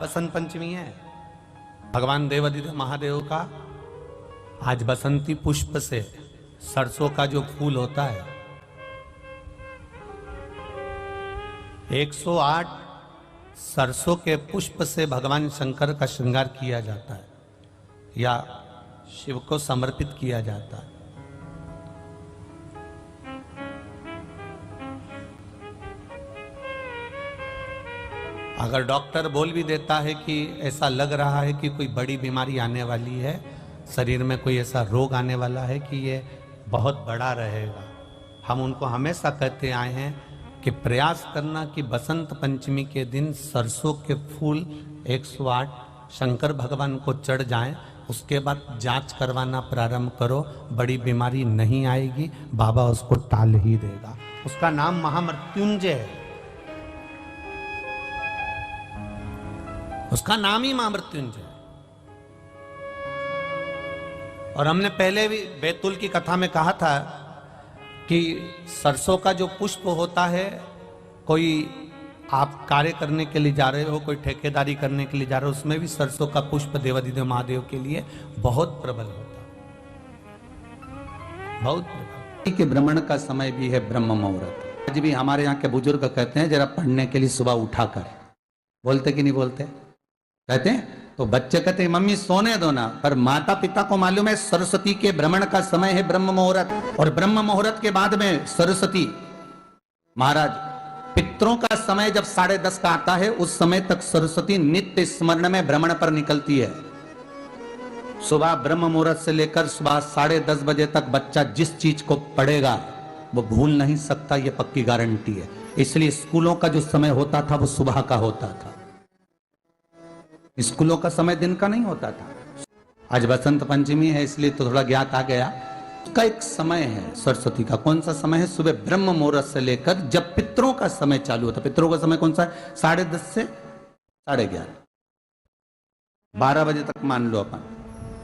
बसंत पंचमी है, भगवान देवादिदेव महादेव का आज बसंती पुष्प से सरसों का जो फूल होता है 108 सरसों के पुष्प से भगवान शंकर का श्रृंगार किया जाता है या शिव को समर्पित किया जाता है। अगर डॉक्टर बोल भी देता है कि ऐसा लग रहा है कि कोई बड़ी बीमारी आने वाली है, शरीर में कोई ऐसा रोग आने वाला है कि ये बहुत बड़ा रहेगा, हम उनको हमेशा कहते आए हैं कि प्रयास करना कि बसंत पंचमी के दिन सरसों के फूल 108 शंकर भगवान को चढ़ जाएं, उसके बाद जांच करवाना प्रारंभ करो, बड़ी बीमारी नहीं आएगी, बाबा उसको टाल ही देगा। उसका नाम महामृत्युंजय है, उसका नाम ही महामृत्युंजय। और हमने पहले भी बैतूल की कथा में कहा था कि सरसों का जो पुष्प होता है, कोई आप कार्य करने के लिए जा रहे हो, कोई ठेकेदारी करने के लिए जा रहे हो, उसमें भी सरसों का पुष्प देवादिदेव महादेव के लिए बहुत प्रबल होता है, बहुत प्रबल। के भ्रमण का समय भी है ब्रह्म मुहूर्त। आज भी हमारे यहाँ के बुजुर्ग कहते हैं जरा पढ़ने के लिए सुबह उठा कर, बोलते कि नहीं बोलते? कहते हैं। तो बच्चे कहते हैं मम्मी सोने दो ना, पर माता पिता को मालूम है सरस्वती के भ्रमण का समय है ब्रह्म मुहूर्त, और ब्रह्म मुहूर्त के बाद में सरस्वती महाराज पितरों का समय जब 10:30 का आता है, उस समय तक सरस्वती नित्य स्मरण में भ्रमण पर निकलती है। सुबह ब्रह्म मुहूर्त से लेकर सुबह 10:30 बजे तक बच्चा जिस चीज को पढ़ेगा वो भूल नहीं सकता, ये पक्की गारंटी है। इसलिए स्कूलों का जो समय होता था वो सुबह का होता था, स्कूलों का समय दिन का नहीं होता था। आज बसंत पंचमी है इसलिए तो थोड़ा ज्ञात आ गया। उसका एक समय है सरस्वती का। कौन सा समय है? सुबह ब्रह्म मुहूर्त से लेकर जब पितरों का समय चालू होता है। पितरों का समय कौन सा है? 10:30 से 11:30, 12 बजे तक मान लो अपन,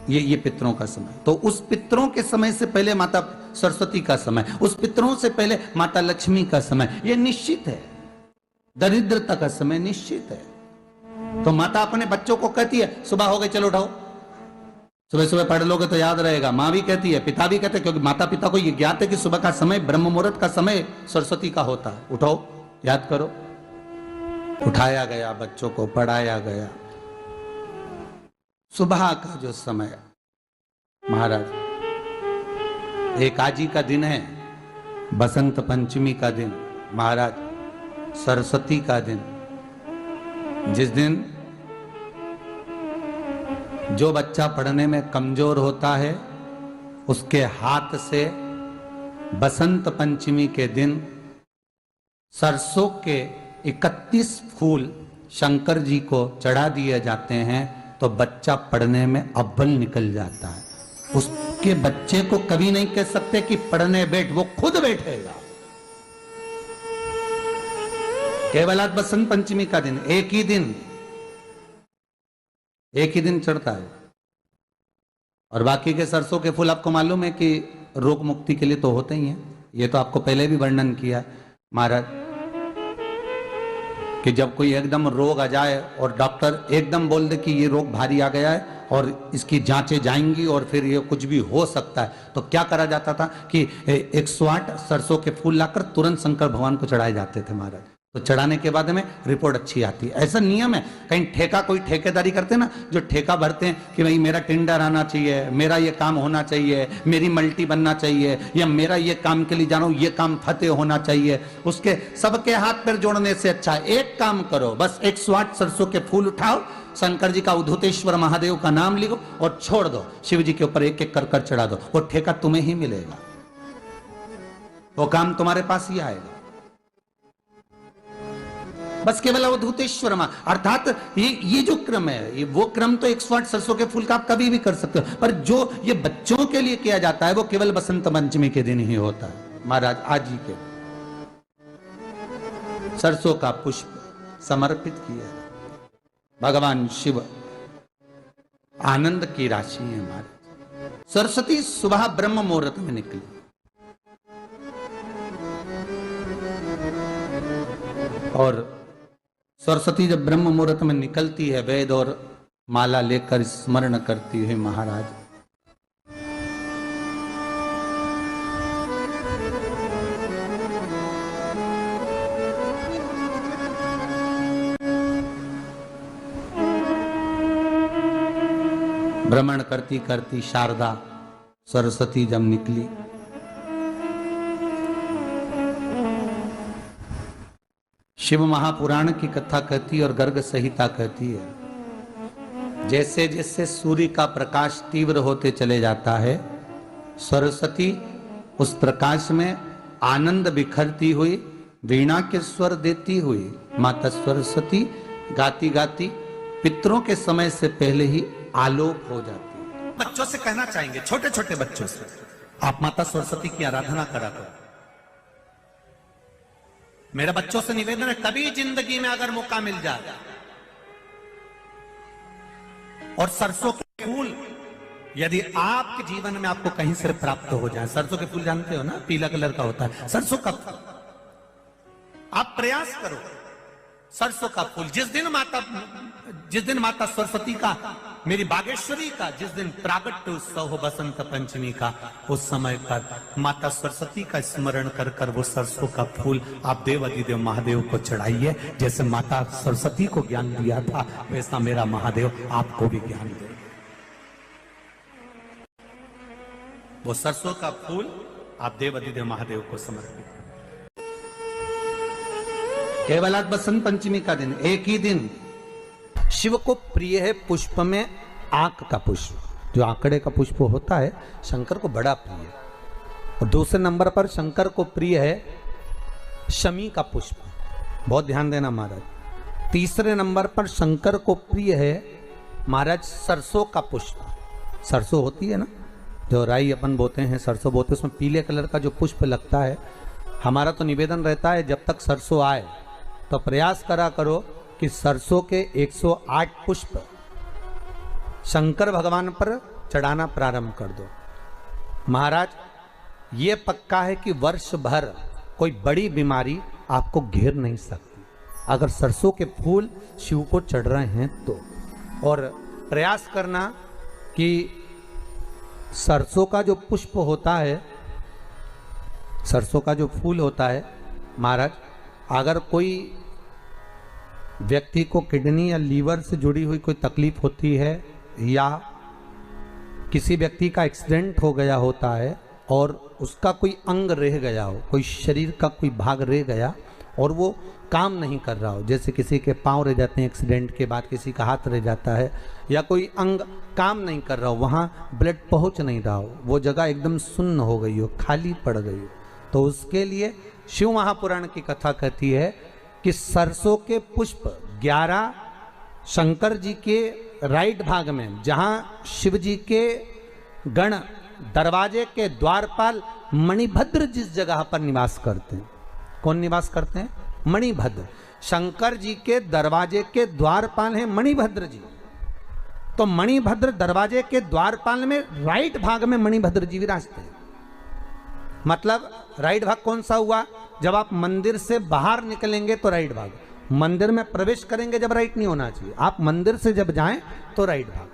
ये पितरों का समय। तो उस पितरों के समय से पहले माता सरस्वती का समय, उस पितरों से पहले माता लक्ष्मी का समय, ये निश्चित है। दरिद्रता का समय निश्चित है। तो माता अपने बच्चों को कहती है सुबह हो गई चलो उठाओ, सुबह सुबह पढ़ लोगे तो याद रहेगा। माँ भी कहती है, पिता भी कहते हैं, क्योंकि माता पिता को ये ज्ञात है कि सुबह का समय ब्रह्म मुहूर्त का समय सरस्वती का होता है। उठाओ, याद करो। उठाया गया, बच्चों को पढ़ाया गया। सुबह का जो समय महाराज एकाजी का दिन है, बसंत पंचमी का दिन महाराज, सरस्वती का दिन, जिस दिन जो बच्चा पढ़ने में कमजोर होता है उसके हाथ से बसंत पंचमी के दिन सरसों के 31 फूल शंकर जी को चढ़ा दिए जाते हैं, तो बच्चा पढ़ने में अव्वल निकल जाता है। उसके बच्चे को कभी नहीं कह सकते कि पढ़ने बैठ, वो खुद बैठेगा। केवल आज बसंत पंचमी का दिन, एक ही दिन चढ़ता है। और बाकी के सरसों के फूल आपको मालूम है कि रोग मुक्ति के लिए तो होते ही हैं। ये तो आपको पहले भी वर्णन किया महाराज कि जब कोई एकदम रोग आ जाए और डॉक्टर एकदम बोल दे कि ये रोग भारी आ गया है और इसकी जांचें जाएंगी और फिर ये कुछ भी हो सकता है, तो क्या करा जाता था कि 108 सरसों के फूल लाकर तुरंत शंकर भगवान को चढ़ाए जाते थे महाराज। तो चढ़ाने के बाद में रिपोर्ट अच्छी आती है। ऐसा नियम है। कहीं ठेका, कोई ठेकेदारी करते हैं ना, जो ठेका भरते हैं कि भाई मेरा टेंडर आना चाहिए, मेरा ये काम होना चाहिए, मेरी मल्टी बनना चाहिए, या मेरा ये काम के लिए जा रहा हूं, ये काम फतेह होना चाहिए, उसके सबके हाथ पैर जोड़ने से अच्छा एक काम करो, बस 108 सरसों के फूल उठाओ, शंकर जी का उद्धतेश्वर महादेव का नाम लिखो और छोड़ दो, शिव जी के ऊपर एक एक कर चढ़ा दो, वो ठेका तुम्हें ही मिलेगा, वो काम तुम्हारे पास ही आएगा। बस केवल अवधूतेश्वर मां, अर्थात ये जो क्रम है, ये वो क्रम तो 108 सरसों के फूल का आप कभी भी कर सकते हो, पर जो ये बच्चों के लिए किया जाता है वो केवल बसंत पंचमी के दिन ही होता है महाराज। आज ही के सरसों का पुष्प समर्पित किया भगवान शिव, आनंद की राशि है महाराज। सरस्वती सुबह ब्रह्म मुहूर्त में निकली, और सरस्वती जब ब्रह्म मुहूर्त में निकलती है वेद और माला लेकर स्मरण करती है महाराज। भ्रमण करती करती शारदा सरस्वती जब निकली, शिव महापुराण की कथा कहती है और गर्ग संहिता कहती है, जैसे जैसे सूर्य का प्रकाश तीव्र होते चले जाता है, सरस्वती उस प्रकाश में आनंद बिखरती हुई वीणा के स्वर देती हुई माता सरस्वती गाती गाती पितरों के समय से पहले ही आलोप हो जाती है। बच्चों से कहना चाहेंगे, छोटे छोटे बच्चों से, आप माता सरस्वती की आराधना करा करो। मेरा बच्चों से निवेदन है, कभी जिंदगी में अगर मौका मिल जाए और सरसों के फूल यदि आपके जीवन में आपको कहीं से प्राप्त हो जाए, सरसों के फूल जानते हो ना, पीला कलर का होता है सरसों का, आप प्रयास करो सरसों का फूल। जिस दिन माता सरस्वती का, मेरी बागेश्वरी का जिस दिन प्रागट्य उत्सव हो बसंत पंचमी का, उस समय पर माता सरस्वती का स्मरण कर कर वो सरसों का फूल आप देव अधिदेव महादेव को चढ़ाइए। जैसे माता सरस्वती को ज्ञान दिया था वैसा मेरा महादेव आपको भी ज्ञान दे। वो सरसों का फूल आप देव अधिदेव महादेव को समर्पित। केवल आज बसंत पंचमी का दिन, एक ही दिन शिव को प्रिय है पुष्प में आंक का पुष्प, जो आंकड़े का पुष्प होता है शंकर को बड़ा प्रिय है। और दूसरे नंबर पर शंकर को प्रिय है शमी का पुष्प, बहुत ध्यान देना महाराज। तीसरे नंबर पर शंकर को प्रिय है महाराज सरसों का पुष्प। सरसों होती है ना, जो राई अपन बोते हैं, सरसों बोते हैं, उसमें पीले कलर का जो पुष्प लगता है। हमारा तो निवेदन रहता है जब तक सरसों आए तो प्रयास करा करो कि सरसों के 108 पुष्प शंकर भगवान पर चढ़ाना प्रारंभ कर दो। महाराज ये पक्का है कि वर्ष भर कोई बड़ी बीमारी आपको घेर नहीं सकती अगर सरसों के फूल शिव को चढ़ रहे हैं तो। और प्रयास करना कि सरसों का जो पुष्प होता है, सरसों का जो फूल होता है महाराज, अगर कोई व्यक्ति को किडनी या लीवर से जुड़ी हुई कोई तकलीफ होती है या किसी व्यक्ति का एक्सीडेंट हो गया होता है और उसका कोई अंग रह गया हो, कोई शरीर का कोई भाग रह गया और वो काम नहीं कर रहा हो, जैसे किसी के पांव रह जाते हैं एक्सीडेंट के बाद, किसी का हाथ रह जाता है, या कोई अंग काम नहीं कर रहा हो, वहाँ ब्लड पहुँच नहीं रहा हो, वो जगह एकदम सुन्न हो गई हो, खाली पड़ गई हो, तो उसके लिए शिव महापुराण की कथा कहती है कि सरसों के पुष्प 11 शंकर जी के राइट भाग में, जहाँ शिव जी के गण दरवाजे के द्वारपाल मणिभद्र जिस जगह पर निवास करते हैं, कौन निवास करते हैं? मणिभद्र। शंकर जी के दरवाजे के द्वारपाल हैं मणिभद्र जी। तो मणिभद्र दरवाजे के द्वारपाल में राइट भाग में मणिभद्र जी विराजते हैं। मतलब राइट भाग कौन सा हुआ? जब आप मंदिर से बाहर निकलेंगे तो राइट भाग, मंदिर में प्रवेश करेंगे जब राइट नहीं होना चाहिए, आप मंदिर से जब जाएं तो राइट भाग।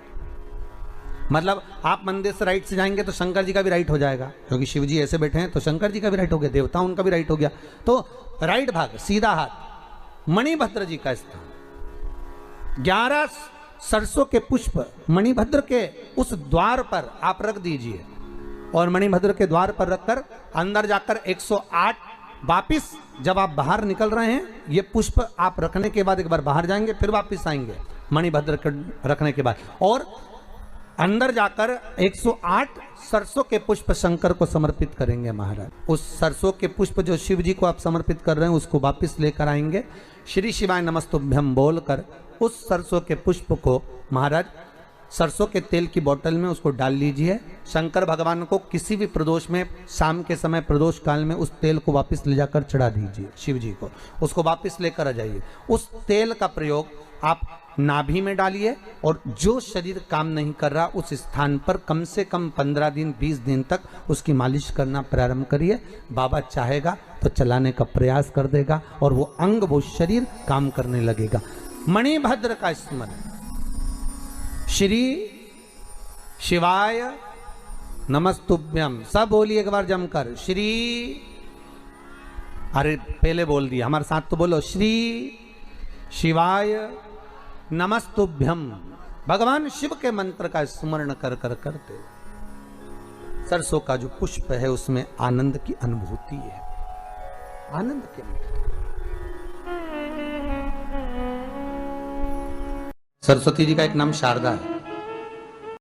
मतलब आप मंदिर से राइट से जाएंगे तो शंकर जी का भी राइट हो जाएगा, क्योंकि शिव जी ऐसे बैठे हैं तो शंकर जी का भी राइट हो गया, देवता उनका भी राइट हो गया, तो राइट भाग सीधा हाथ मणिभद्र जी का स्थान। 11 सरसों के पुष्प मणिभद्र के उस द्वार पर आप रख दीजिए और मणिभद्र के द्वार पर रखकर अंदर जाकर 108 वापिस जब आप बाहर निकल रहे हैं, ये पुष्प आप रखने के बाद एक बार बाहर जाएंगे फिर वापिस आएंगे मणिभद्र के रखने के बाद, और अंदर जाकर 108 सरसों के पुष्प शंकर को समर्पित करेंगे महाराज। उस सरसों के पुष्प जो शिव जी को आप समर्पित कर रहे हैं उसको वापिस लेकर आएंगे, श्री शिवाय नमस्तुभ्यम बोलकर उस सरसों के पुष्प को महाराज सरसों के तेल की बोतल में उसको डाल लीजिए। शंकर भगवान को किसी भी प्रदोष में, शाम के समय प्रदोष काल में उस तेल को वापस ले जाकर चढ़ा दीजिए शिव जी को, उसको वापस लेकर आ जाइए। उस तेल का प्रयोग आप नाभि में डालिए और जो शरीर काम नहीं कर रहा उस स्थान पर कम से कम 15 दिन 20 दिन तक उसकी मालिश करना प्रारंभ करिए। बाबा चाहेगा तो चलाने का प्रयास कर देगा और वो अंग वो शरीर काम करने लगेगा। मणिभद्र का स्मरण। श्री शिवाय नमस्तुभ्यम। सब बोलिए एक बार जमकर। श्री, अरे पहले बोल दिया, हमारे साथ तो बोलो। श्री शिवाय नमस्तुभ्यम। भगवान शिव के मंत्र का स्मरण कर कर करते सरसों का जो पुष्प है उसमें आनंद की अनुभूति है। आनंद के सरस्वती जी का एक नाम शारदा है।